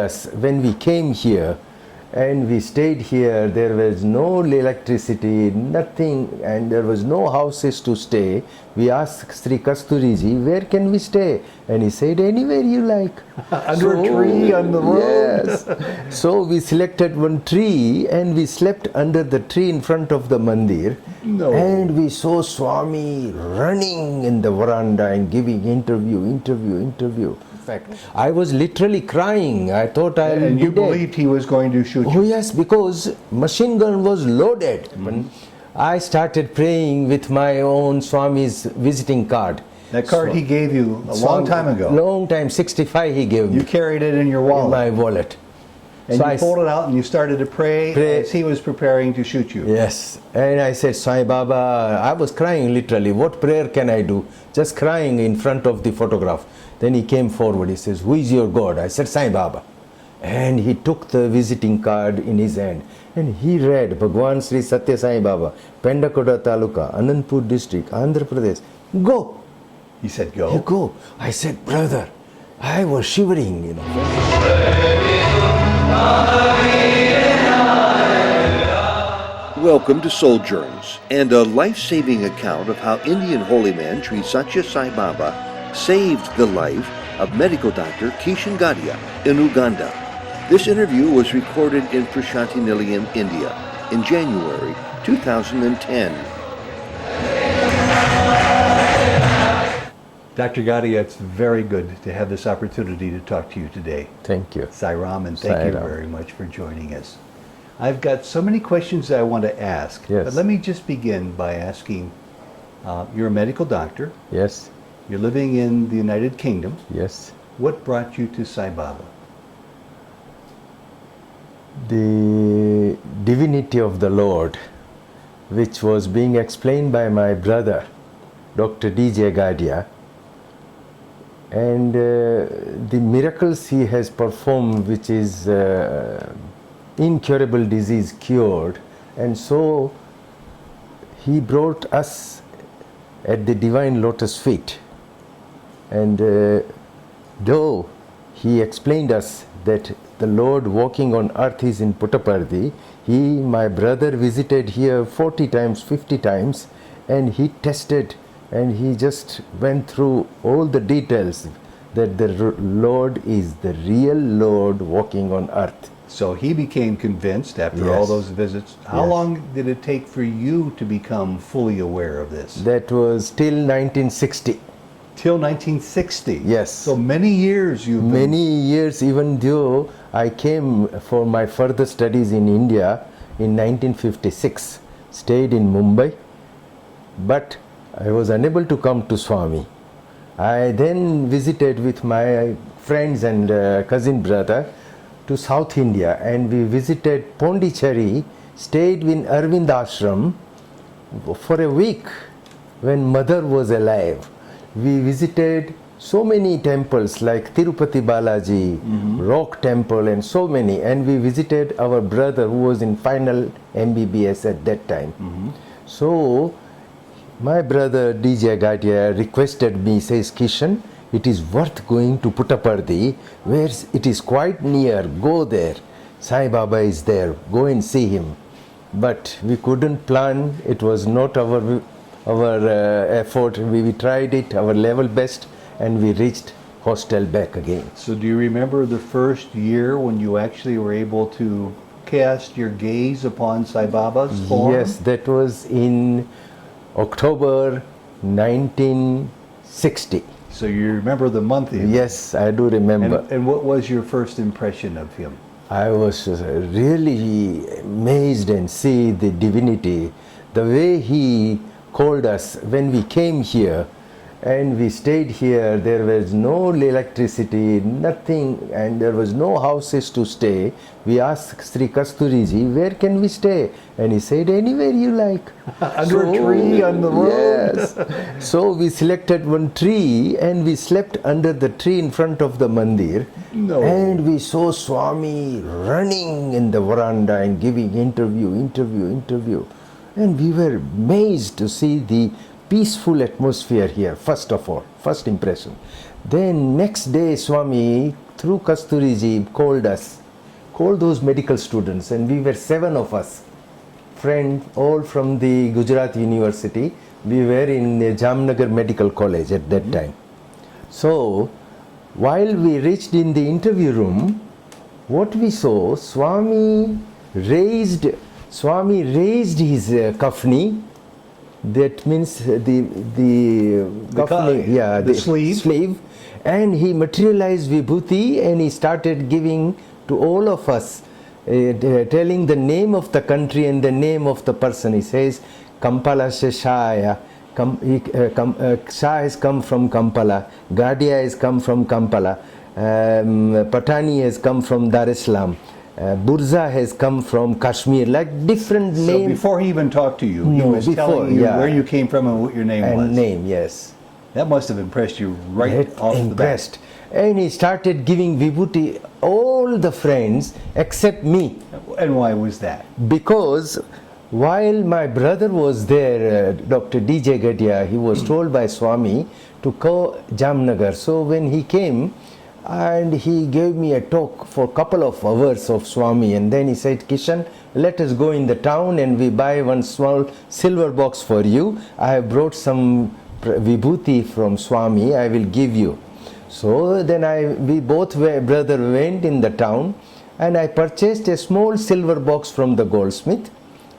us when we came here and we stayed here. There was no electricity, nothing, and there was no houses to stay. We asked Sri Kasturiji, where can we stay? And he said, anywhere you like. Under a tree on the road? Yes. So we selected one tree and we slept under the tree in front of the mandir. No. And we saw Swami running in the veranda and giving interview. In fact, I was literally crying. I thought I'll And be you dead. believed he was going to shoot Oh you? yes, because machine gun was loaded. I started praying with my own Swami's visiting card. That card he gave you a long time ago. Long time, 65 he gave me You carried it in your in wallet. my wallet. And So you I pulled it out and you started to pray as he was preparing to shoot you. Yes, and I said, Sai Baba, I was crying literally. What prayer can I do? Just crying in front of the photograph. Then he came forward. He says, who is your God? I said, Sai Baba. And he took the visiting card in his hand and he read, Bhagwan Sri Satya Sai Baba, Pendakoda Taluka, Anandpur district, Andhra Pradesh. Go. He said, You go. go. I said, brother, I was shivering, you know. Welcome to Souljourns, and a life-saving account of how Indian holy man Sri Satya Sai Baba saved the life of medical doctor Kishan Gadhia in Uganda. This interview was recorded in Prashanti Nilayam, India, in January 2010. Dr. Gadhia, it's very good to have this opportunity to talk to you today. Thank you. Sai Ram, and thank Sai you Ram. very much for joining us. I've got so many questions that I want to ask, Yes. but let me just begin by asking, you're a medical doctor, Yes, you're living in the United Kingdom. yes. What brought you to Sai Baba? The divinity of the Lord, which was being explained by my brother, Dr. D.J. Gadhia, and the miracles he has performed, which is incurable disease cured, and so he brought us at the divine lotus feet. And though he explained us that the Lord walking on earth is in Puttaparthi, my brother visited here 40 times, 50 times, and he tested and he just went through all the details that the Lord is the real Lord walking on earth. So he became convinced after Yes. all those visits. How Yes. long did it take for you to become fully aware of this? That was till 1960. Till 1960? Yes. So many years you've been... Many years, even though I came for my further studies in India in 1956, stayed in Mumbai, but I was unable to come to Swami. I then visited with my friends and cousin brother to South India, and we visited Pondicherry, stayed in Arvind ashram for a week when mother was alive. We visited so many temples like Tirupati Balaji, Rock Temple, and so many, and we visited our brother who was in final MBBS at that time. So my brother DJ Gadhia requested me, says, Kishan, it is worth going to Puttaparthi, where it is quite near, go there. Sai Baba is there, go and see him. But we couldn't plan, it was not our effort. We tried it, our level best, and we reached hostel back again. So do you remember the first year when you actually were able to cast your gaze upon Sai Baba's form? Yes, that was in October 1960. So you remember the month even? Yes, I do remember. And what was your first impression of him? I was really amazed and see the divinity, the way he called us when we came here and we stayed here. There was no electricity, nothing, and there was no houses to stay. We asked Sri Kasturiji, where can we stay? And he said, anywhere you like. Under a tree on the road? Yes. So we selected one tree and we slept under the tree in front of the mandir. No. And we saw Swami running in the veranda and giving interview. And we were amazed to see the peaceful atmosphere here, first of all, first impression. Then next day Swami, through Kasturiji, called those medical students, and we were 7 of us, friends, all from the Gujarat University. We were in Jamnagar Medical College at that time. So, while we reached in the interview room, what we saw, Swami raised his kafni. That means the kafni, the sleeve, and he materialized vibhuti, and he started giving to all of us, telling the name of the country and the name of the person. He says, Kampala se Shaya. Shah has come from Kampala, Gadhia has come from Kampala, Patani has come from Dar es Salaam, Burza has come from Kashmir, like different names. So before he even talked to you, he was telling you where you came from and what your name was. Name, yes. That must have impressed you right off the bat. And he started giving vibhuti all the friends except me. And why was that? Because while my brother was there, Dr. DJ Gadhia, he was told by Swami to go Jamnagar. So when he came, and he gave me a talk for a couple of hours of Swami, and then he said, Kishan, let us go in the town and we buy one small silver box for you. I have brought some vibhuti from Swami, I will give you. So then we both brother went in the town, and I purchased a small silver box from the goldsmith,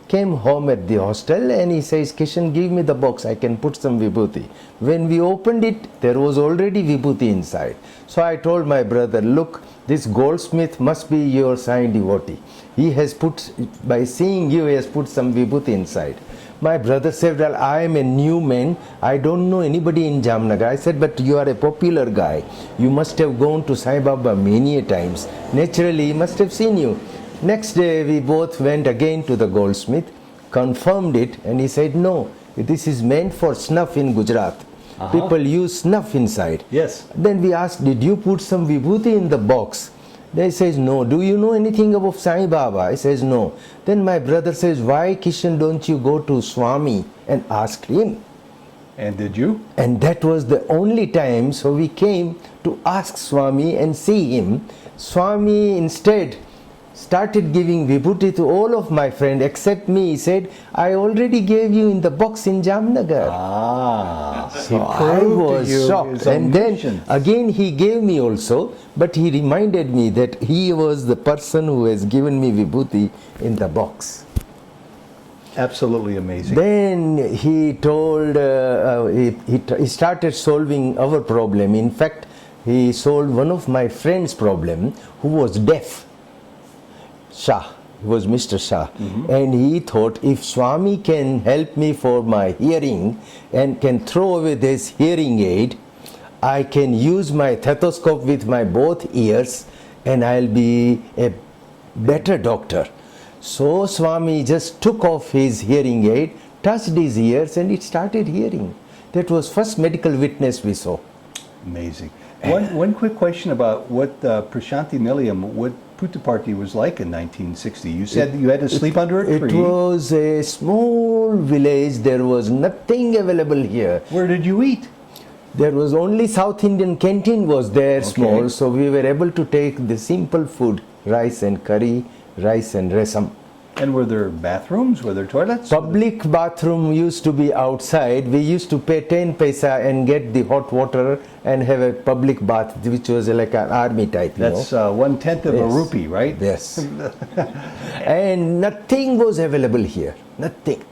came home at the hostel, and he says, Kishan, give me the box, I can put some vibhuti. When we opened it, there was already vibhuti inside. So I told my brother, look, this goldsmith must be your Sai devotee. He has put, by seeing you, he has put some vibhuti inside. My brother said, well, I am a new man, I don't know anybody in Jamnagar. I said, but you are a popular guy. You must have gone to Sai Baba many times. Naturally, he must have seen you. Next day, we both went again to the goldsmith, confirmed it, and he said, no, this is meant for snuff in Gujarat. People use snuff inside. Yes. Then we asked, did you put some vibhuti in the box? They says, no. Do you know anything about Sai Baba? I says, no. Then my brother says, why, Kishan, don't you go to Swami and ask him? And did you? And that was the only time, so we came to ask Swami and see him. Swami instead started giving vibhuti to all of my friends except me. He said, I already gave you in the box in Jamnagar. So I was shocked. And then again he gave me also, but he reminded me that he was the person who has given me vibhuti in the box. Absolutely amazing. Then he told, he started solving our problem. In fact, he solved one of my friend's problem who was deaf. Shah, he was Mr. Shah, and he thought, if Swami can help me for my hearing and can throw away this hearing aid, I can use my stethoscope with my both ears and I'll be a better doctor. So Swami just took off his hearing aid, touched his ears, and it started hearing. That was first medical witness we saw. Amazing. One quick question about what Prashanti Nilayam, what Puttaparthi was like in 1960. You said that you had to sleep under a tree. It was a small village. There was nothing available here. Where did you eat? There was only South Indian canteen was there, small, so we were able to take the simple food, rice and curry, rice and rasam. And were there bathrooms? Were there toilets? Public bathroom used to be outside. We used to pay 10 paisa and get the hot water and have a public bath, which was like an army type. That's 1/10 of a rupee, right? Yes. And nothing was available here. Nothing.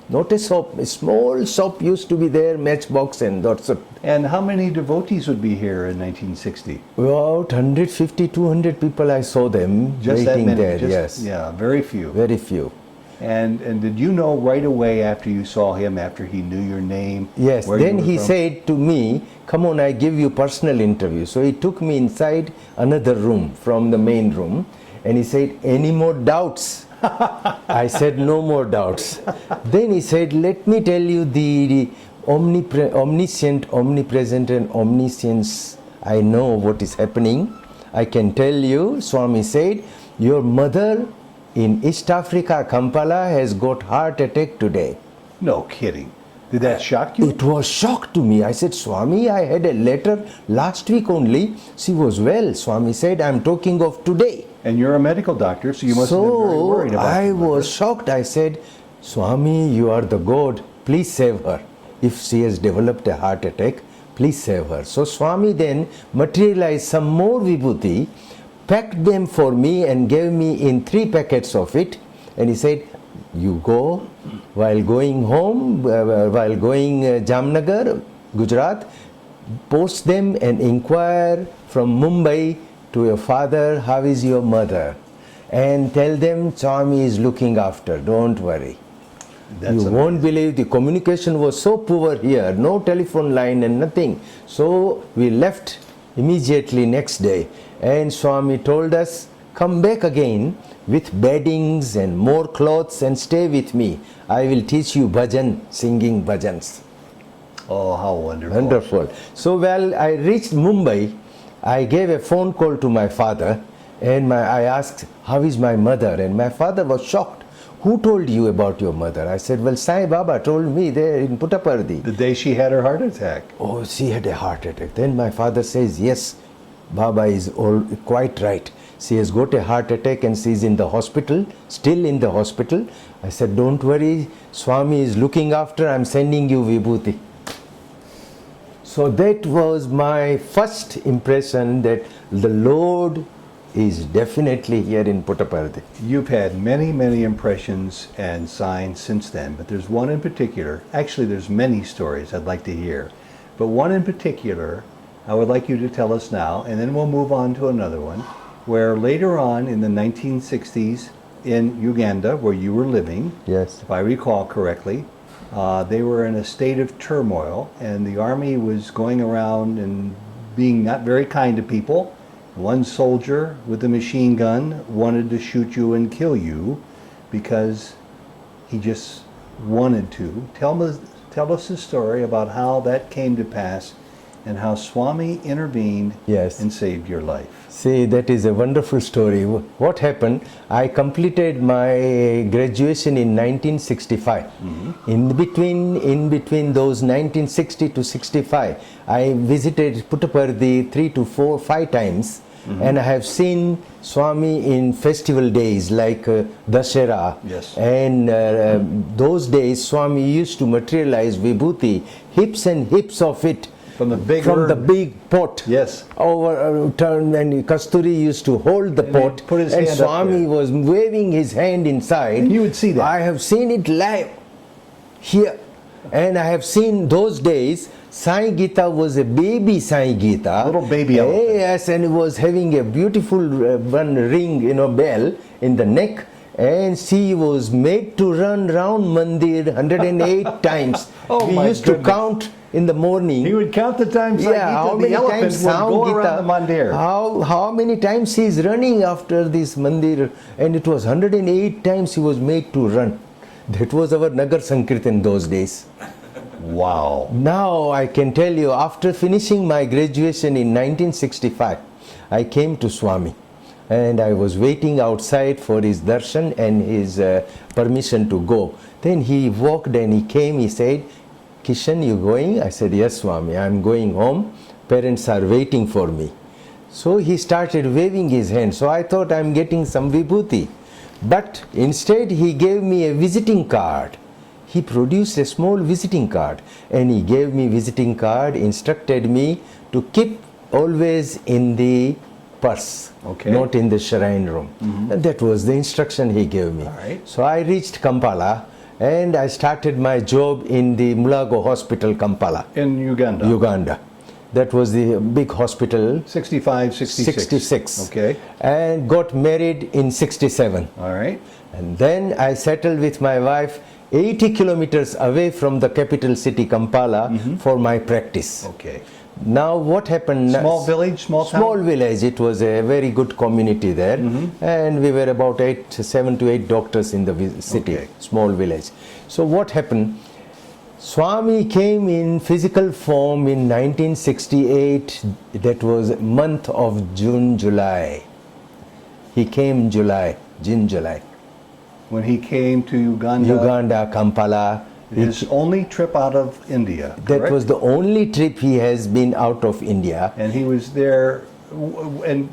Not a shop. A small shop used to be there, matchbox and that's it. And how many devotees would be here in 1960? About 150, 200 people I saw them waiting there, yes. Yeah, very few. Very few. And did you know right away after you saw him, after he knew your name? Yes, then he said to me, come on, I give you personal interview. So he took me inside another room from the main room and he said, any more doubts? I said, no more doubts. Then he said, let me tell you the omniscient, omnipresent and omniscience. I know what is happening. I can tell you, Swami said, your mother in East Africa, Kampala, has got heart attack today. No kidding. Did that shock you? It was shock to me. I said, Swami, I had a letter last week only. She was well. Swami said, I'm talking of today. And you're a medical doctor, so you must have been very worried about I your mother. was shocked. I said, Swami, you are the God. Please save her. If she has developed a heart attack, please save her. So Swami then materialized some more vibhuti, packed them for me and gave me in 3 packets of it. And he said, you go while going home, while going Jamnagar, Gujarat, post them and inquire from Mumbai to your father, how is your mother? And tell them Swami is looking after, don't worry. That's You amazing. won't believe the communication was so poor here, no telephone line and nothing. So we left immediately next day, and Swami told us, come back again with beddings and more clothes and stay with me. I will teach you bhajan, singing bhajans. Oh, how wonderful. Wonderful. So while I reached Mumbai, I gave a phone call to my father, and I asked, how is my mother? And my father was shocked. Who told you about your mother? I said, well, Sai Baba told me there in Puttaparthi. The day she had her heart attack. Oh, she had a heart attack. Then my father says, yes, Baba is quite right. She has got a heart attack and she is in the hospital, still in the hospital. I said, don't worry, Swami is looking after, I'm sending you vibhuti. So that was my first impression that the Lord is definitely here in Puttaparthi. You've had many, many impressions and signs since then, but there's one in particular. Actually, there's many stories I'd like to hear, but one in particular I would like you to tell us now, and then we'll move on to another one, where later on in the 1960s in Uganda, where you were living, Yes. if I recall correctly, they were in a state of turmoil, and the army was going around and being not very kind to people. One soldier with a machine gun wanted to shoot you and kill you because he just wanted to. Tell us the story about how that came to pass and how Swami intervened Yes. and saved your life. See, that is a wonderful story. What happened, I completed my graduation in 1965. In between those 1960 to 65, I visited Puttaparthi 3 to 4, 5 times. And I have seen Swami in festival days like Dashera. Yes. And those days Swami used to materialize vibhuti, hips and hips of it. From the big From the urn. big pot. Yes. Over turn, and Kasturi used to hold the And pot, he'd put his and hand up Swami there. was waving his hand inside. And you would see that. I have seen it live here, and I have seen those days. Sai Gita was a baby Sai Gita, Little baby elephant. Yes, and he was having a beautiful one ring, bell in the neck. And she was made to run round Mandir 108 times. Oh, we my used to goodness. count in the morning. He would count the times How the many elephant times would Sound go Gita, around the mandir. how many times he is running after this mandir, and it was 108 times he was made to run. That was our Nagar Sankirtan those days. Wow. Now I can tell you, after finishing my graduation in 1965, I came to Swami, and I was waiting outside for his darshan and his permission to go. Then he walked and he came, he said, Kishan, you going? I said, yes, Swami, I'm going home. Parents are waiting for me. So he started waving his hand. So I thought I'm getting some vibhuti. But instead he gave me a visiting card. He produced a small visiting card, and he gave me visiting card, instructed me to keep always in the purse, Okay. not in the shrine room. And that was the instruction he gave me. All right. So I reached Kampala, and I started my job in the Mulago Hospital, Kampala, In Uganda. Uganda. That was the big hospital. 65, 66. 66. Okay. And got married in 67. All right. And then I settled with my wife 80 kilometers away from the capital city, Kampala, for my practice. Okay. Now what happened? Small village, small town? Small village. It was a very good community there. And we were about 7 to 8 doctors in the city, Okay. small village. So what happened? Swami came in physical form in 1968. That was month of June, July. He came in July, June, July. When he came to Uganda. Uganda, Kampala, His only trip out of India. That correct? was the only trip he has been out of India. And he was there, and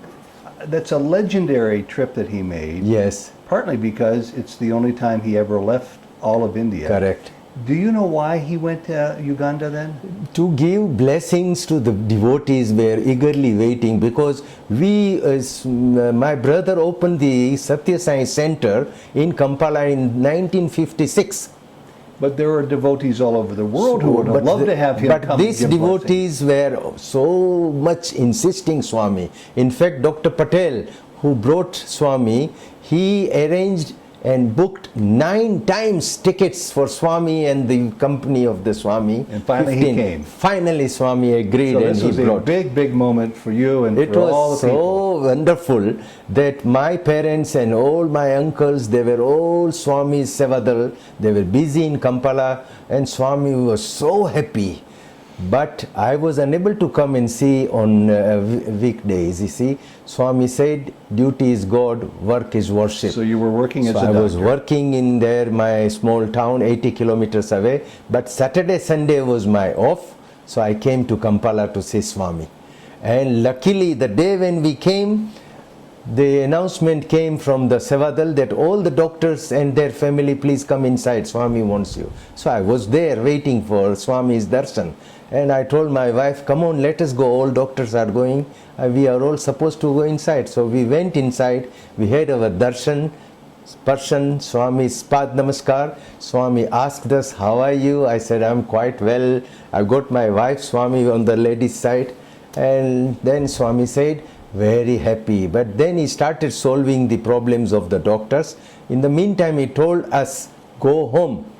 that's a legendary trip that he made. Yes, Partly because it's the only time he ever left all of India. correct. Do you know why he went to Uganda then? To give blessings to the devotees were eagerly waiting, because my brother opened the Satya Sai Center in Kampala in 1956. But there are devotees all over the world who would have loved to have him but come these and give devotees were so much insisting Swami. In fact, Dr. Patel, who brought Swami, he arranged and booked 9 times tickets for Swami and the company of the Swami. And finally he came. Finally Swami agreed, So and this was he a brought. big moment for you and It for all was the people. so wonderful that my parents and all my uncles, they were all Swami's Sevadal. They were busy in Kampala, and Swami was so happy. But I was unable to come and see on weekdays. You see, Swami said, duty is God, work is worship. So you were working as So a I doctor. was working in there, my small town, 80 kilometers away. But Saturday, Sunday was my off. So I came to Kampala to see Swami. And luckily, the day when we came, the announcement came from the Sevadal that all the doctors and their family, please come inside, Swami wants you. So I was there waiting for Swami's darshan. And I told my wife, come on, let us go, all doctors are going. We are all supposed to go inside. So we went inside, we had our darshan, Sparshan, Swami's Pad Namaskar. Swami asked us, how are you? I said, I'm quite well. I got my wife, Swami, on the ladies' side. And then Swami said, very happy. But then he started solving the problems of the doctors. In the meantime, he told us, go home.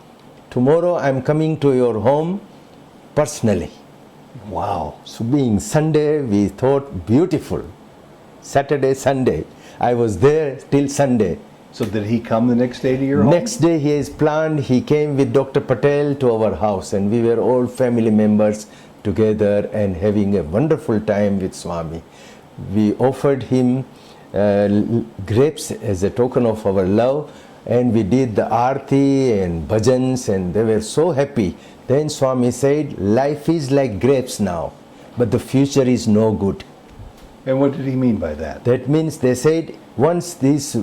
Tomorrow I'm coming to your home personally. Wow. So being Sunday, we thought beautiful. Saturday, Sunday. I was there till Sunday. So did he come the next day to your home? Next day he is planned, he came with Dr. Patel to our house, and we were all family members together and having a wonderful time with Swami. We offered him grapes as a token of our love, and we did the arti and bhajans, and they were so happy. Then Swami said, life is like grapes now, but the future is no good. And what did he mean by that? That means they said, once these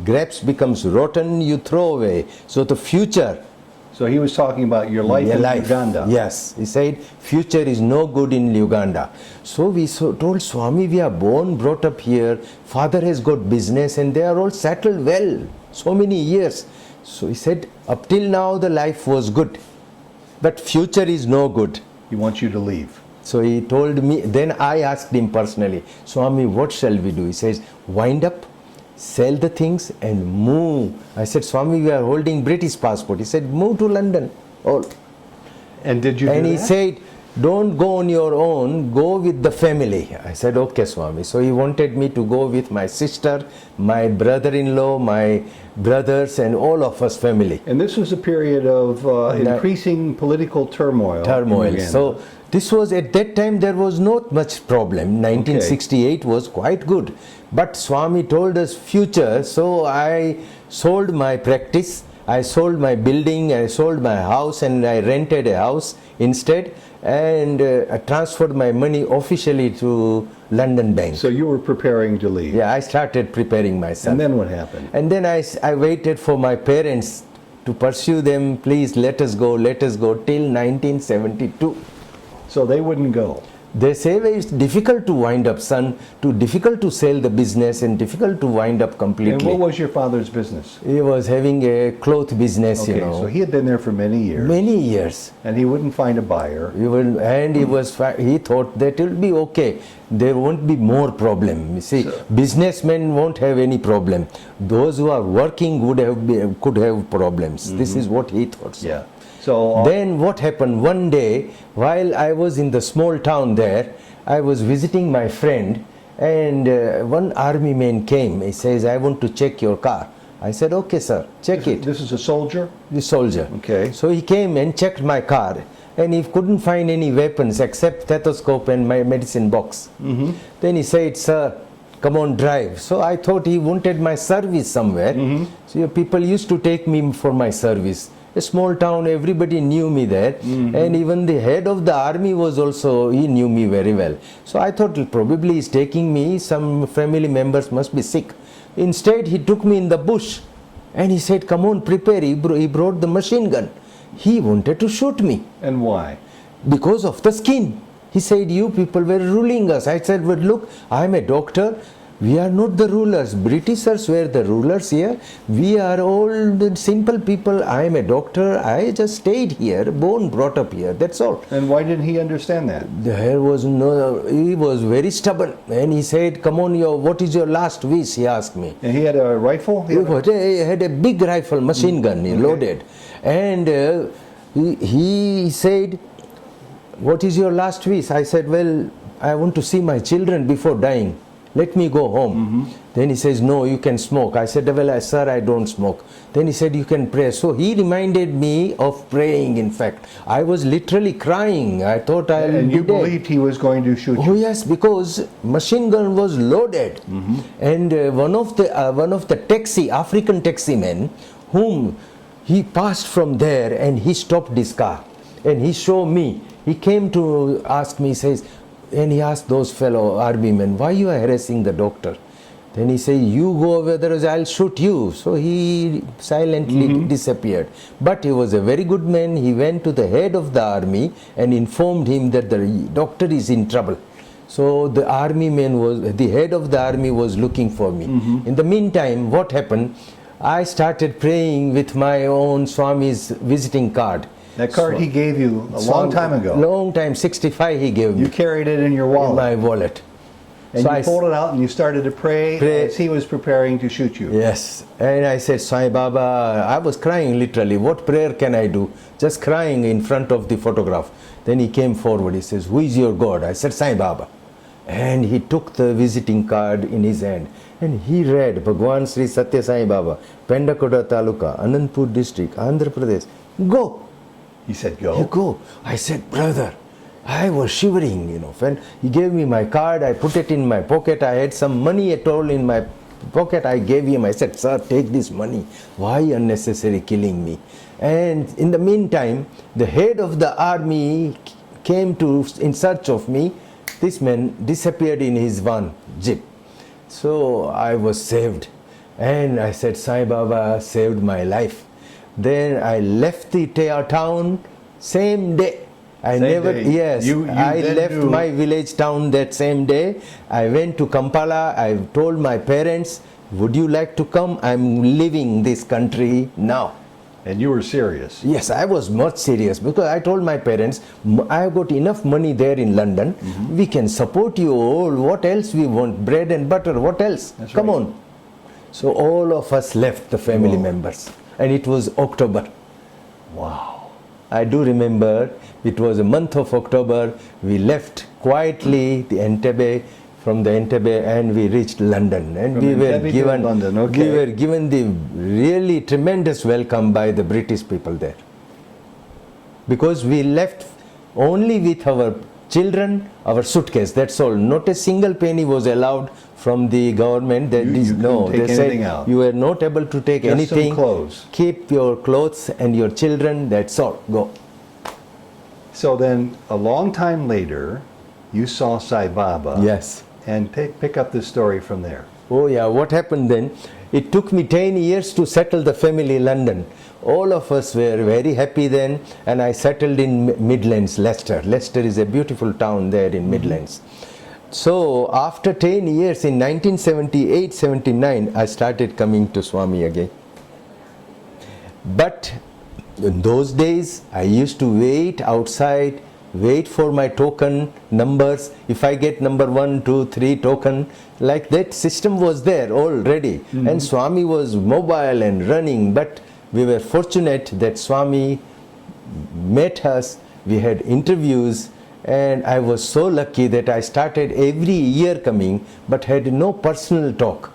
grapes becomes rotten, you throw away. So the future, So he was talking about your life in Uganda. yes, he said, future is no good in Uganda. So we told Swami, we are born, brought up here, father has got business, and they are all settled well, so many years. So he said, up till now the life was good, but future is no good. He wants you to leave. So he told me, then I asked him personally, Swami, what shall we do? He says, wind up, sell the things and move. I said, Swami, we are holding British passport. He said, move to London. Oh. And did you do And he that? said, don't go on your own, go with the family. I said, okay, Swami. So he wanted me to go with my sister, my brother-in-law, my brothers, and all of us family. And this was a period of increasing political turmoil. in Uganda. So this was, at that time there was not much problem. 1968 was quite good. But Swami told us future, so I sold my practice, I sold my building, I sold my house, and I rented a house instead, and I transferred my money officially to London Bank. So you were preparing to leave. Yeah, I started preparing myself. And then what happened? And then I waited for my parents to pursue them, please let us go, till 1972. So they wouldn't go. They say it's difficult to wind up, son, difficult to sell the business and difficult to wind up completely. And what was your father's business? He was having a cloth business, Okay, so he had been there for many years. Many years. And he wouldn't find a buyer. He thought that it will be okay. There won't be more problem. You see, businessmen won't have any problem. Those who are working could have problems. This is what he thought. Yeah. So then what happened one day, while I was in the small town there, I was visiting my friend, and one army man came. He says, I want to check your car. I said, okay, sir, check it. This is a soldier? The soldier. Okay. So he came and checked my car, and he couldn't find any weapons except stethoscope and my medicine box. Then he said, sir, come on, drive. So I thought he wanted my service somewhere. So people used to take me for my service. a small town, everybody knew me there, and even the head of the army was also, he knew me very well. So I thought probably he's taking me, some family members must be sick. Instead, he took me in the bush and he said, come on, prepare. He brought the machine gun. He wanted to shoot me. And why? Because of the skin. He said, you people were ruling us. I said, but look, I'm a doctor. We are not the rulers. Britishers were the rulers here. We are all the simple people. I am a doctor. I just stayed here, born, brought up here. That's all. And why didn't he understand that? There was no, he was very stubborn. And he said, come on, what is your last wish? He asked me. And he had a rifle? He had a big rifle, machine gun, loaded. And he said, what is your last wish? I said, well, I want to see my children before dying. Let me go home. Then he says, no, you can smoke. I said, well, sir, I don't smoke. Then he said, you can pray. So he reminded me of praying, in fact. I was literally crying. I thought I'll be dead. And you believed he was going to shoot you? Oh yes, because machine gun was loaded. And one of the taxi, African taxi men, whom he passed from there and he stopped his car. And he showed me. He came to ask me, says, and he asked those fellow army men, why you are harassing the doctor? Then he said, you go over there, I'll shoot you. So he silently disappeared. But he was a very good man. He went to the head of the army and informed him that the doctor is in trouble. So the head of the army was looking for me. In the meantime, what happened? I started praying with my own Swami's visiting card. That card he gave you a long time ago. Long time, 65 he gave me. You carried it in your wallet. In my wallet. And so you pulled it out and you started to pray as he was preparing to shoot you. Yes. And I said, Sai Baba, I was crying literally. What prayer can I do? Just crying in front of the photograph. Then he came forward. He says, who is your God? I said, Sai Baba. And he took the visiting card in his hand. And he read, Bhagwan Sri Satya Sai Baba, Pendakoda Taluka, Anandpur district, Andhra Pradesh. Go. He said, go. You go. I said, brother, I was shivering, When he gave me my card, I put it in my pocket. I had some money at all in my pocket. I gave him. I said, sir, take this money. Why unnecessary killing me? And in the meantime, the head of the army came in search of me. This man disappeared in his van, jeep. So I was saved. And I said, Sai Baba saved my life. Then I left the town same day. I left my village town that same day. I went to Kampala. I told my parents, would you like to come? I'm leaving this country now. And you were serious? Yes, I was much serious because I told my parents, I have got enough money there in London. We can support you all. What else we want? Bread and butter. What else? Come on. So all of us left, the family members. And it was October. Wow. I do remember it was a month of October. We left quietly from the Entebbe and we reached London. And we were given the really tremendous welcome by the British people there. Because we left only with our children, our suitcase, that's all. Not a single penny was allowed from the government. They said you were not able to take anything. Some clothes. Keep your clothes and your children, that's all. Go. So then, a long time later, you saw Sai Baba. Yes. And pick up the story from there. Oh yeah, what happened then? It took me 10 years to settle the family in London. All of us were very happy then, and I settled in Midlands, Leicester. Leicester is a beautiful town there in Midlands. So after 10 years, in 1978-79, I started coming to Swami again. But in those days, I used to wait outside, wait for my token numbers. If I get number 1, 2, 3 token, like that system was there already. And Swami was mobile and running, but we were fortunate that Swami met us. We had interviews, and I was so lucky that I started every year coming, but had no personal talk.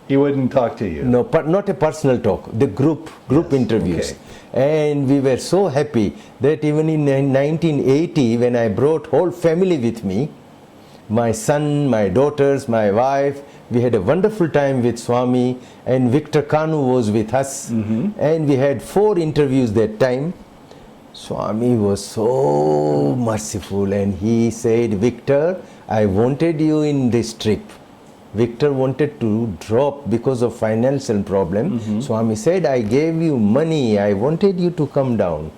He wouldn't talk to you? No, not a personal talk, the group interviews. Okay. And we were so happy that even in 1980, when I brought whole family with me, my son, my daughters, my wife, We had a wonderful time with Swami, and Victor Kanu was with us, and we had 4 interviews that time. Swami was so merciful, and he said, Victor, I wanted you in this trip. Victor wanted to drop because of financial problem. Swami said, I gave you money, I wanted you to come down.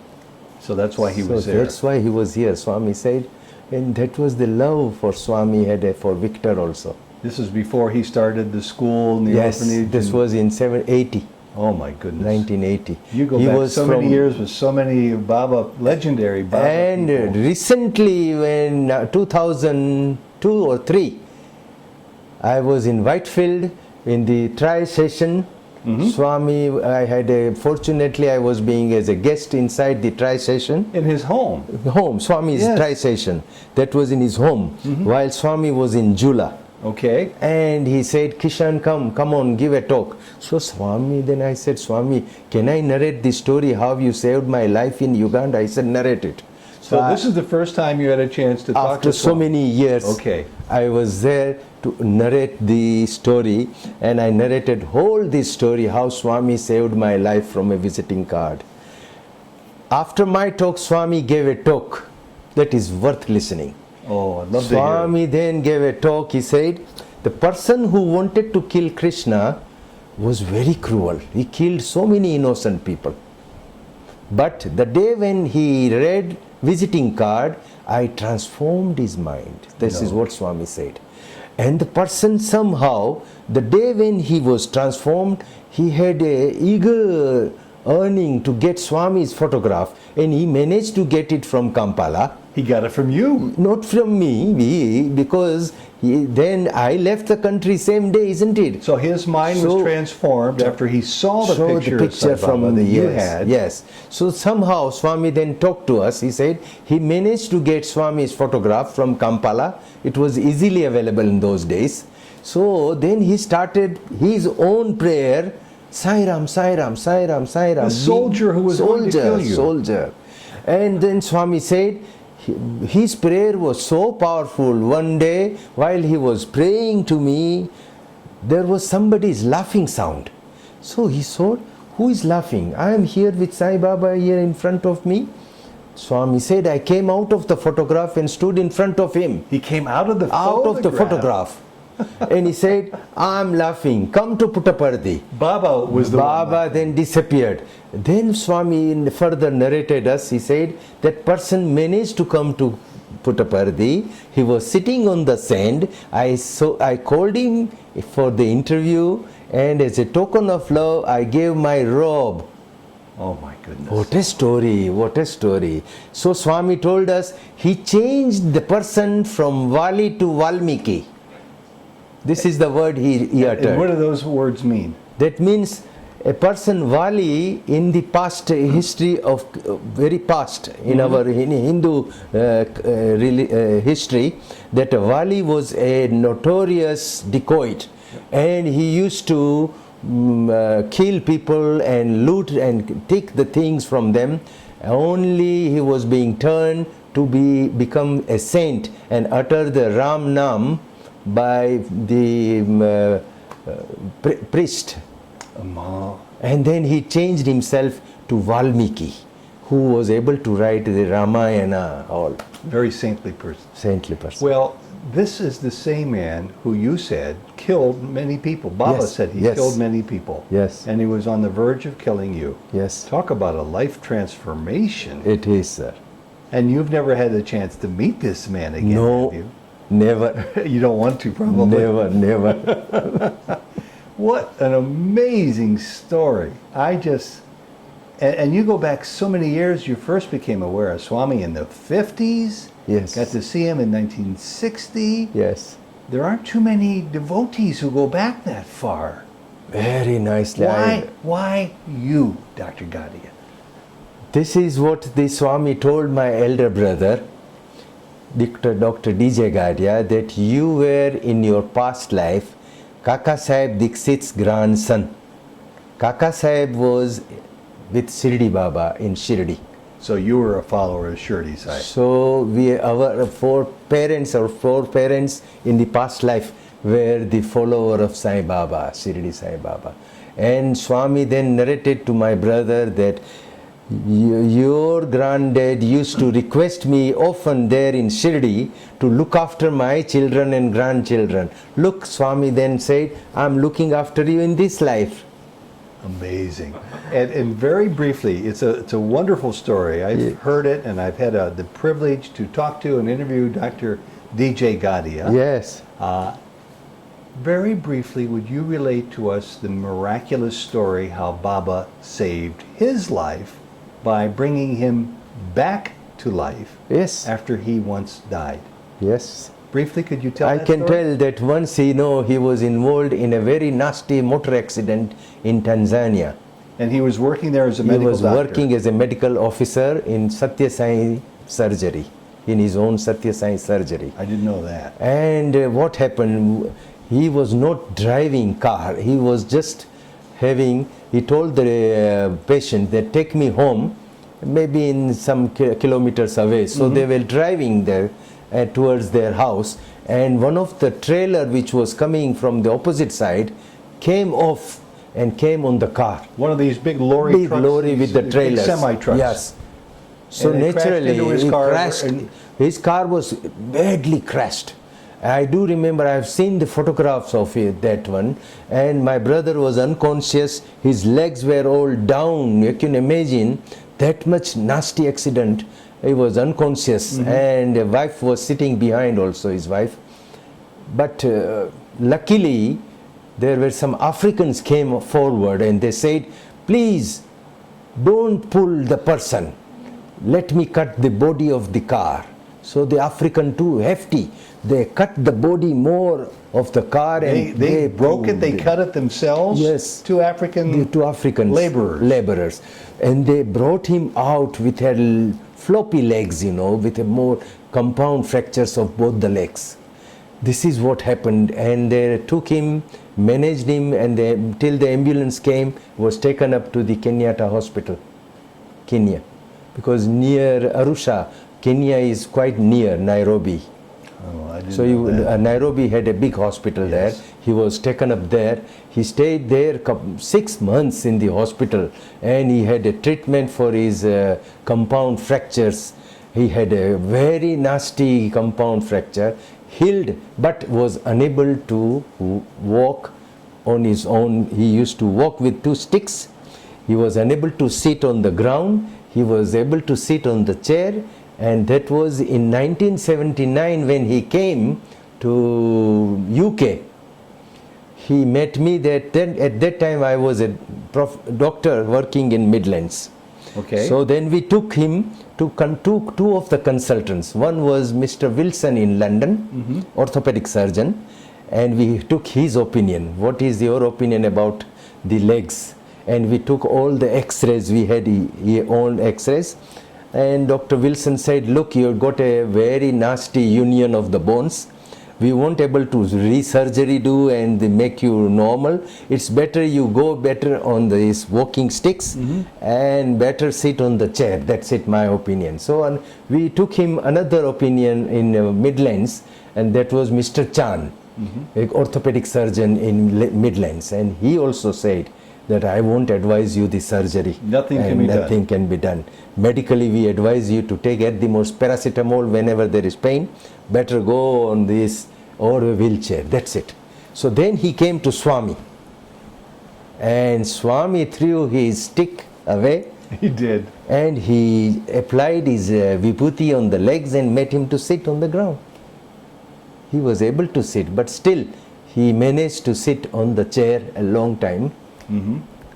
So that's why he was there. That's why he was here, Swami said. And that was the love for Swami had for Victor also. This is before he started the school and the orphanage? This was in 780. Oh my goodness. 1980. You go back so many years with so many Baba, legendary Baba and people. Recently, when 2002 or 3, I was in Whitefield in the tri session. Swami, fortunately I was being as a guest inside the tri session. In his home? Swami's tri session. That was in his home, while Swami was in Jula. Okay. And he said, Kishan, come on, give a talk. So Swami, then I said, Swami, can I narrate the story how you saved my life in Uganda? I said, narrate it. So this is the first time you had a chance to talk to After so many years, I was there to narrate the story, and I narrated whole this story, how Swami saved my life from a visiting card. After my talk, Swami gave a talk that is worth listening. Oh, I'd love to hear Swami then gave a talk. He said, the person who wanted to kill Krishna was very cruel. He killed so many innocent people. But the day when he read visiting card, I transformed his mind. This is what Swami said. And the person somehow, the day when he was transformed, he had a eager yearning to get Swami's photograph, and he managed to get it from Kampala. He got it from you. Not from me, because then I left the country same day, isn't it? So his mind was transformed after he saw the picture of Sai Baba that you had. Yes. So somehow Swami then talked to us. He said he managed to get Swami's photograph from Kampala. It was easily available in those days. So then he started his own prayer, Sai Ram, Sai Ram, Sai Ram, Sai Ram. The soldier who was going to kill you. Soldier. And then Swami said, his prayer was so powerful. One day, while he was praying to me, there was somebody's laughing sound. So he thought, who is laughing? I am here with Sai Baba here in front of me. Swami said, I came out of the photograph and stood in front of him. He came out of the photograph. And he said, I'm laughing, come to Puttaparthi. Baba was the Baba then disappeared. Then Swami further narrated us. He said, that person managed to come to Puttaparthi. He was sitting on the sand. I called him for the interview, and as a token of love, I gave my robe. Oh my goodness. What a story, what a story. So Swami told us, he changed the person from Vali to Valmiki. This is the word he uttered. And what do those words mean? That means a person, Vali, in the past history of very past, in our Hindu history, that Vali was a notorious dacoit, and he used to kill people and loot and take the things from them. Only he was being turned to become a saint and utter the Ram Nam by the priest. And then he changed himself to Valmiki, who was able to write the Ramayana all. Very saintly person. Saintly person. Well, this is the same man who you said killed many people. Baba said he killed many people. Yes. And he was on the verge of killing you. Yes. Talk about a life transformation. It is, sir. And you've never had the chance to meet this man again, no, have you? Never. You don't want to, probably. Never. What an amazing story. And you go back so many years. You first became aware of Swami in the 50s. Yes. Got to see him in 1960. Yes. There aren't too many devotees who go back that far. Very nicely. Why you, Dr. Gadhia? This is what the Swami told my elder brother, Dr. DJ Gadhia, that you were in your past life Kaka Sahib Dixit's grandson. Kaka Sahib was with Shirdi Baba in Shirdi. So you were a follower of Shirdi Sai. So our four parents in the past life were the follower of Sai Baba, Shirdi Sai Baba. And Swami then narrated to my brother that your granddad used to request me often there in Shirdi to look after my children and grandchildren. Look, Swami then said, I'm looking after you in this life. Amazing. And very briefly, it's a wonderful story. I've heard it, and I've had the privilege to talk to and interview Dr. DJ Gadhia. Yes. Very briefly, would you relate to us the miraculous story how Baba saved his life by bringing him back to life Yes. after he once died? Yes. Briefly, could you tell I that can story? tell that once he was involved in a very nasty motor accident in Tanzania. And he was working there as a He medical was doctor. working as a medical officer in Satya Sai surgery, in his own Satya Sai surgery. I didn't know that. And what happened, he was not driving car, he was just he told the patient that take me home, maybe in some kilometers away. So they were driving there towards their house, and one of the trailer which was coming from the opposite side came off and came on the car. One of these big lorry trucks. Lorry with the these trailers. Big semi-trucks. Yes. So And it crashed naturally, into his he car crashed. and- His car was badly crashed. I do remember, I have seen the photographs of it, that one, and my brother was unconscious. His legs were all down. You can imagine that much nasty accident. He was unconscious, and the wife was sitting behind also, his wife. But luckily, there were some Africans came forward and they said, please don't pull the person, let me cut the body of the car. So the African too hefty, they cut the body more of the car and They broke it, they pulled cut it themselves? Yes. Two African the two Africans, laborers, and they brought him out with a floppy legs, with a more compound fractures of both the legs. This is what happened, and they took him, managed him, and till the ambulance came, was taken up to the Kenyatta hospital, Kenya, because near Arusha, Kenya is quite near Nairobi. Oh, I didn't So know that. Nairobi had a big hospital there. He was taken up there. He stayed there 6 months in the hospital, and he had a treatment for his compound fractures. He had a very nasty compound fracture, healed, but was unable to walk on his own. He used to walk with 2 sticks. He was unable to sit on the ground. He was able to sit on the chair. And that was in 1979 when he came to UK. He met me at that time I was a doctor working in Midlands. Okay. So then we took him to two of the consultants. One was Mr. Wilson in London, orthopedic surgeon, and we took his opinion. What is your opinion about the legs? And we took all the x-rays, we had his own x-rays. And Dr. Wilson said, look, you've got a very nasty union of the bones. We won't able to re-surgery do and make you normal. It's better you go better on these walking sticks and better sit on the chair. That's it, my opinion. So we took him another opinion in Midlands, and that was Mr. Chan, an orthopedic surgeon in Midlands. And he also said that I won't advise you the surgery. Nothing can be done. Medically, we advise you to take at the most paracetamol whenever there is pain. Better go on this or a wheelchair. That's it. So then he came to Swami, and Swami threw his stick away. He did. And he applied his vibhuti on the legs and made him to sit on the ground. He was able to sit, but still he managed to sit on the chair a long time.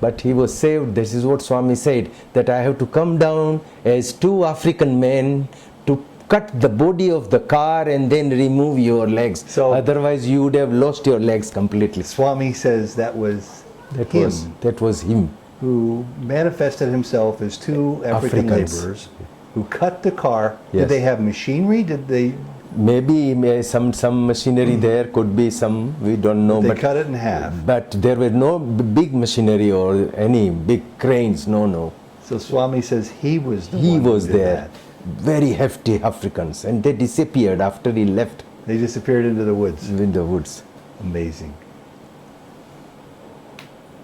But he was saved. This is what Swami said, that I have to come down as 2 African men to cut the body of the car and then remove your legs. So- otherwise you would have lost your legs completely. Swami says that was That was him. who manifested himself as 2 African Africans. laborers who cut the car. Yes. Did they have machinery? Did they Maybe some machinery there could be some, we don't know. they cut it in half? But there were no big machinery or any big cranes, no. So Swami says he was the He one who was did there. that. Very hefty Africans, and they disappeared after he left They disappeared into the woods. in the woods. Amazing.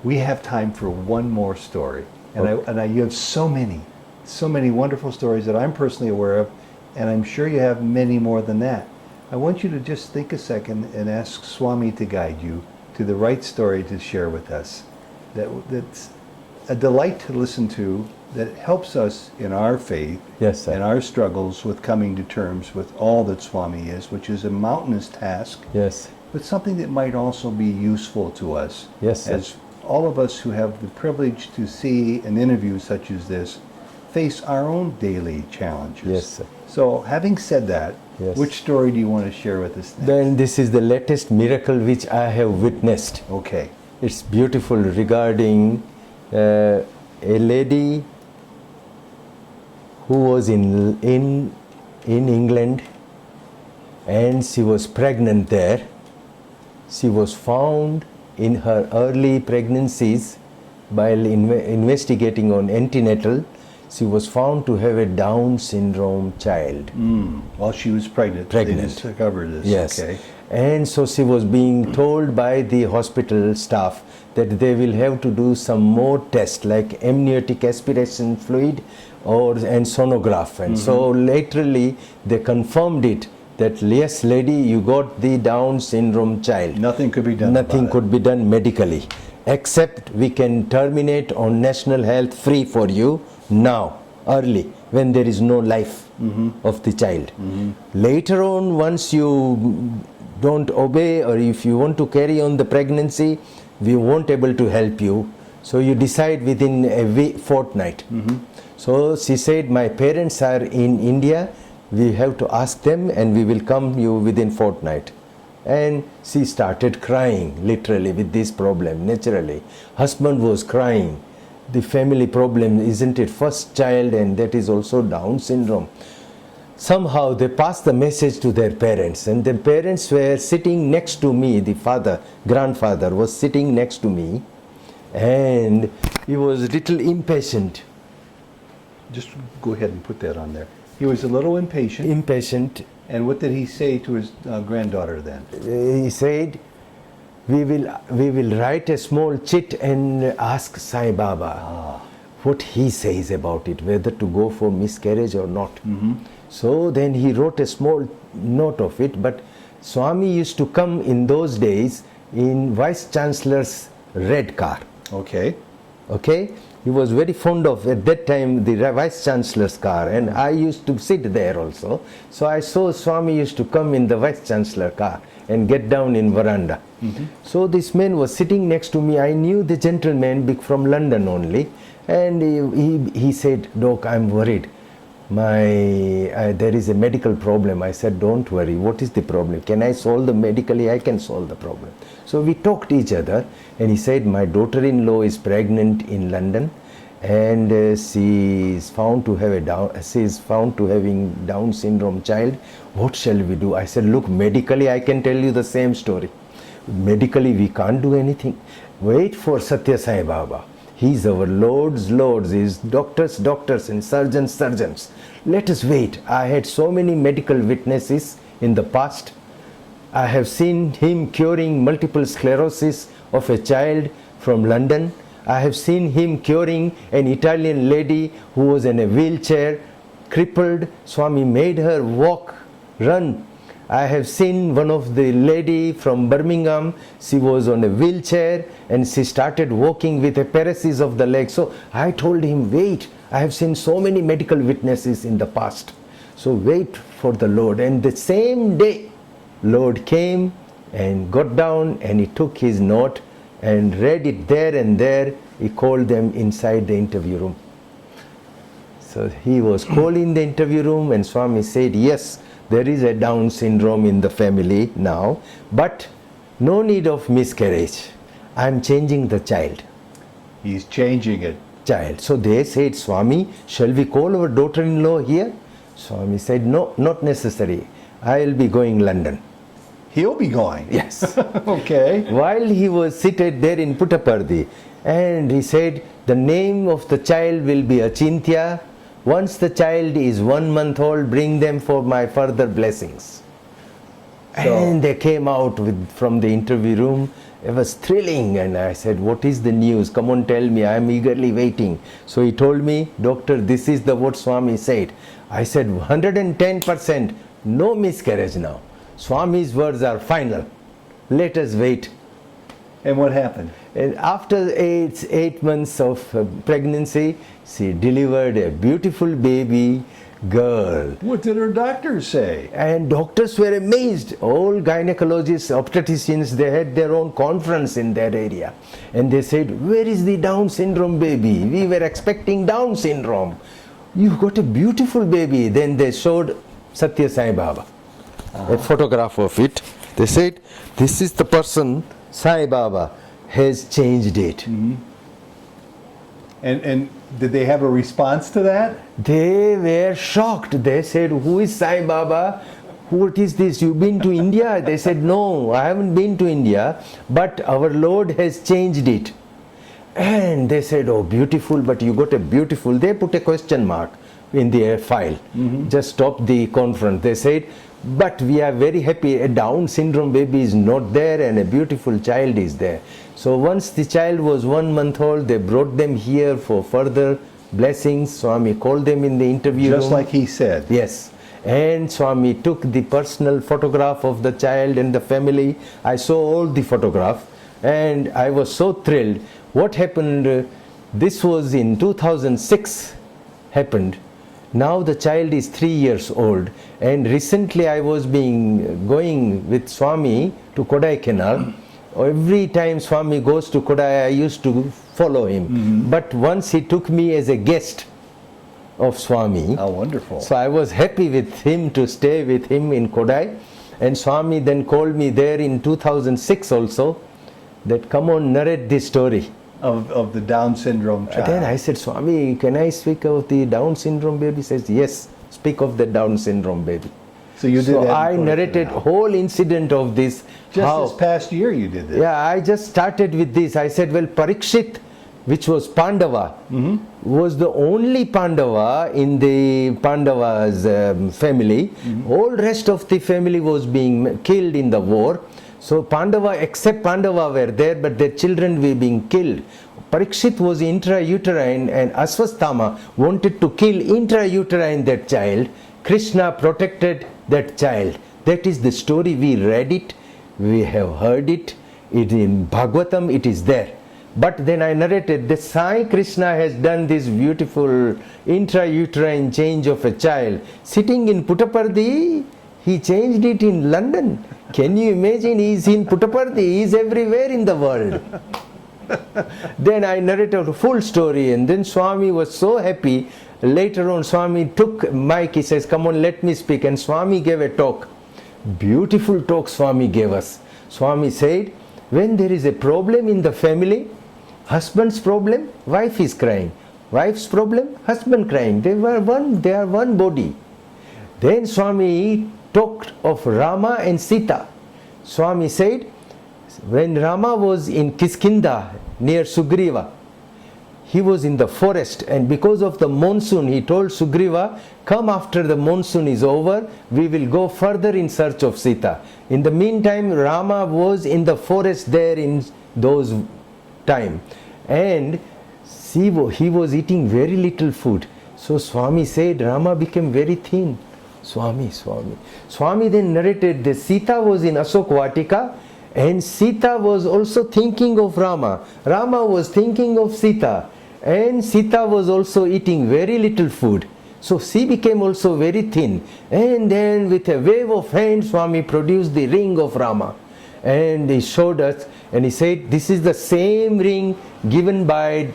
We have time for one more story. And, Okay. you have so many wonderful stories that I'm personally aware of, and I'm sure you have many more than that. I want you to just think a second and ask Swami to guide you to the right story to share with us. That's a delight to listen to, that helps us in our faith Yes, sir. and our struggles with coming to terms with all that Swami is, which is a mountainous task, Yes. but something that might also be useful to us. Yes, sir. As all of us who have the privilege to see an interview such as this face our own daily challenges. Yes, sir. So, having said that, Yes. which story do you want to share with us next? Then this is the latest miracle which I have witnessed. Okay. It's beautiful regarding a lady who was in England, and she was pregnant there. She was found in her early pregnancies while investigating on antenatal. She was found to have a Down syndrome child. While she was pregnant. Pregnant. They discovered this. Yes. Okay. And so she was being told by the hospital staff that they will have to do some more tests like amniotic aspiration fluid and sonograph. And so laterally they confirmed it that yes, lady, you got the Down syndrome child. Nothing could be done. Nothing about could be done medically, except we can terminate on national health free for you now, early, when there is no life of the child. Later on, once you don't obey, or if you want to carry on the pregnancy, we won't able to help you. So you decide within a fortnight. So she said, my parents are in India, we have to ask them and we will come you within fortnight. And she started crying, literally, with this problem, naturally. Husband was crying. The family problem, isn't it? First child, and that is also Down syndrome. Somehow they passed the message to their parents, and the parents were sitting next to me. The grandfather was sitting next to me, and he was a little impatient. Just go ahead and put that on there. He was a little impatient. And what did he say to his granddaughter then? He said, we will write a small chit and ask Sai Baba what he says about it, whether to go for miscarriage or not. So then he wrote a small note of it, but Swami used to come in those days in Vice Chancellor's red car. Okay. Okay? He was very fond of, at that time, the Vice Chancellor's car, and I used to sit there also. So I saw Swami used to come in the Vice Chancellor car and get down in veranda. So this man was sitting next to me. I knew the gentleman from London only, and he said, Doc, I'm worried. There is a medical problem. I said, don't worry. What is the problem? Can I solve medically? I can solve the problem. So we talked to each other, and he said, my daughter-in-law is pregnant in London, and she is found to have having Down syndrome child. What shall we do? I said, look, medically I can tell you the same story. Medically we can't do anything. Wait for Satya Sai Baba. He is our Lord's Lords. He is doctors, and surgeons, surgeons. Let us wait. I had so many medical witnesses in the past. I have seen him curing multiple sclerosis of a child from London. I have seen him curing an Italian lady who was in a wheelchair, crippled. Swami made her walk, run. I have seen one of the lady from Birmingham. She was on a wheelchair and she started walking with a paralysis of the leg. So I told him, wait, I have seen so many medical witnesses in the past. So wait for the Lord. And the same day, Lord came and got down and he took his note and read it there and there. He called them inside the interview room. So he was called in the interview room, and Swami said, yes, there is a Down syndrome in the family now, but no need of miscarriage. I am changing the child. He's changing it. Child. So they said, Swami, shall we call our daughter-in-law here? Swami said, no, not necessary. I will be going London. He'll be going. Yes. Okay. While he was seated there in Puttaparthi, and he said, the name of the child will be Achintya. Once the child is 1 month old, bring them for my further blessings. And they came out from the interview room. It was thrilling, and I said, what is the news? Come on, tell me. I am eagerly waiting. So he told me, doctor, this is what Swami said. I said, 110%, no miscarriage now. Swami's words are final. Let us wait. And what happened? And after 8 months of pregnancy, she delivered a beautiful baby girl. What did her doctors say? And doctors were amazed. All gynecologists, obstetricians, they had their own conference in that area. And they said, where is the Down syndrome baby? We were expecting Down syndrome. You got a beautiful baby. Then they showed Satya Sai Baba, a photograph of it. They said, this is the person, Sai Baba has changed it. Mm-hmm. And did they have a response to that? They were shocked. They said, who is Sai Baba? What is this? You've been to India? They said, no, I haven't been to India, but our Lord has changed it. And they said, oh, beautiful, but you got a beautiful. They put a question mark in their file. Mm-hmm. Just stopped the conference. They said, but we are very happy. A Down syndrome baby is not there and a beautiful child is there. So once the child was 1 month old, they brought them here for further blessings. Swami called them in the interview room. Just like he said. Yes. And Swami took the personal photograph of the child and the family. I saw all the photograph and I was so thrilled. What happened, this was in 2006 happened. Now the child is 3 years old, and recently I was going with Swami to Kodaikanal. Every time Swami goes to Kodai, I used to follow him. Mm-hmm. But once he took me as a guest of Swami. How wonderful. So I was happy with him to stay with him in Kodai. And Swami then called me there in 2006 also, that come on, narrate this story. Of the Down syndrome child. Then I said, Swami, can I speak of the Down syndrome baby? He says, yes, speak of the Down syndrome baby. So you did that. So I narrated whole incident of this. Just this past year you did this. Yeah, I just started with this. I said, well, Parikshit, which was Pandava, mm-hmm. was the only Pandava in the Pandava's family. Mm-hmm. All rest of the family was being killed in the war. So Pandava, except Pandava were there, but their children were being killed. Parikshit was intrauterine and Aswasthama wanted to kill intrauterine that child. Krishna protected that child. That is the story. We read it, we have heard it. In Bhagavatam it is there. But then I narrated that Sai Krishna has done this beautiful intrauterine change of a child. Sitting in Puttaparthi, he changed it in London. Can you imagine? He is in Puttaparthi, he is everywhere in the world. Then I narrated a full story, and then Swami was so happy. Later on, Swami took mic, he says, come on, let me speak. And Swami gave a talk. Beautiful talk Swami gave us. Swami said, when there is a problem in the family, husband's problem, wife is crying. Wife's problem, husband crying. They are one body. Then Swami talked of Rama and Sita. Swami said, when Rama was in Kiskinda near Sugriva, he was in the forest, and because of the monsoon, he told Sugriva, come after the monsoon is over, we will go further in search of Sita. In the meantime, Rama was in the forest there in those time, and he was eating very little food. So Swami said, Rama became very thin. Swami then narrated that Sita was in Ashok Vatika, and Sita was also thinking of Rama. Rama was thinking of Sita, and Sita was also eating very little food. So she became also very thin. And then with a wave of hand, Swami produced the ring of Rama. And he showed us, and he said, this is the same ring given by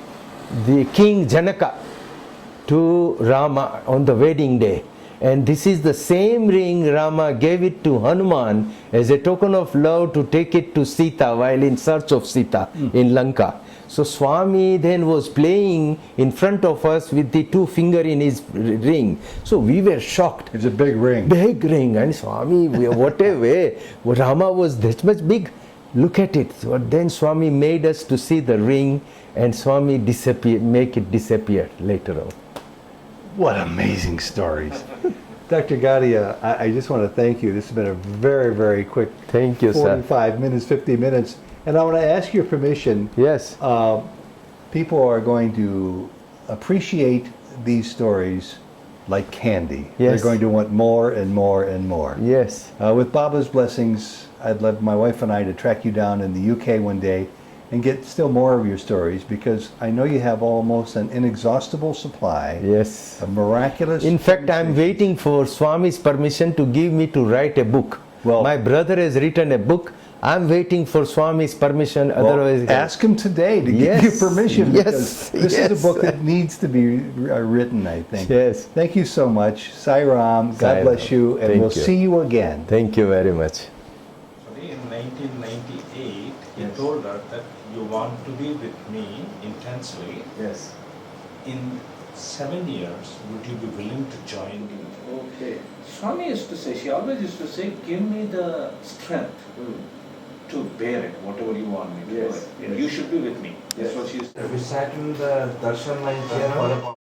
the King Janaka to Rama on the wedding day. And this is the same ring Rama gave it to Hanuman as a token of love to take it to Sita while in search of Sita in Lanka. So Swami then was playing in front of us with the 2 fingers in his ring. So we were shocked. It's a big ring. Big ring. And Swami, what a way. Rama was that much big. Look at it. So then Swami made us to see the ring, and Swami make it disappear later on. What amazing stories. Dr. Gadhia, I just want to thank you. This has been a very, very quick Thank you, sir. 45 minutes, 50 minutes. And I want to ask your permission. Yes. People are going to appreciate these stories like candy. Yes. They're going to want more and more and more. Yes. With Baba's blessings, I'd love my wife and I to track you down in the UK one day and get still more of your stories, because I know you have almost an inexhaustible supply Yes. of miraculous... In fact, I'm waiting for Swami's permission to give me to write a book. Well- my brother has written a book. I'm waiting for Swami's permission. Well, Otherwise, ask him today to Yes, give you permission, yes, because this yes. is a book that needs to be written, I think. Yes. Thank you so much. Sai Ram, Sai God bless Ram. you, and Thank we'll you. see you again. Thank you very much. In 1998, he Yes. told her that you want to be with me intensely. Yes. In 7 years, would you be willing to join me? Okay. Swami used to say, she always used to say, give me the strength to bear it, whatever you want me to do Yes, it. And you should be with me. That's what she used to say. We sat in the darshan line here for about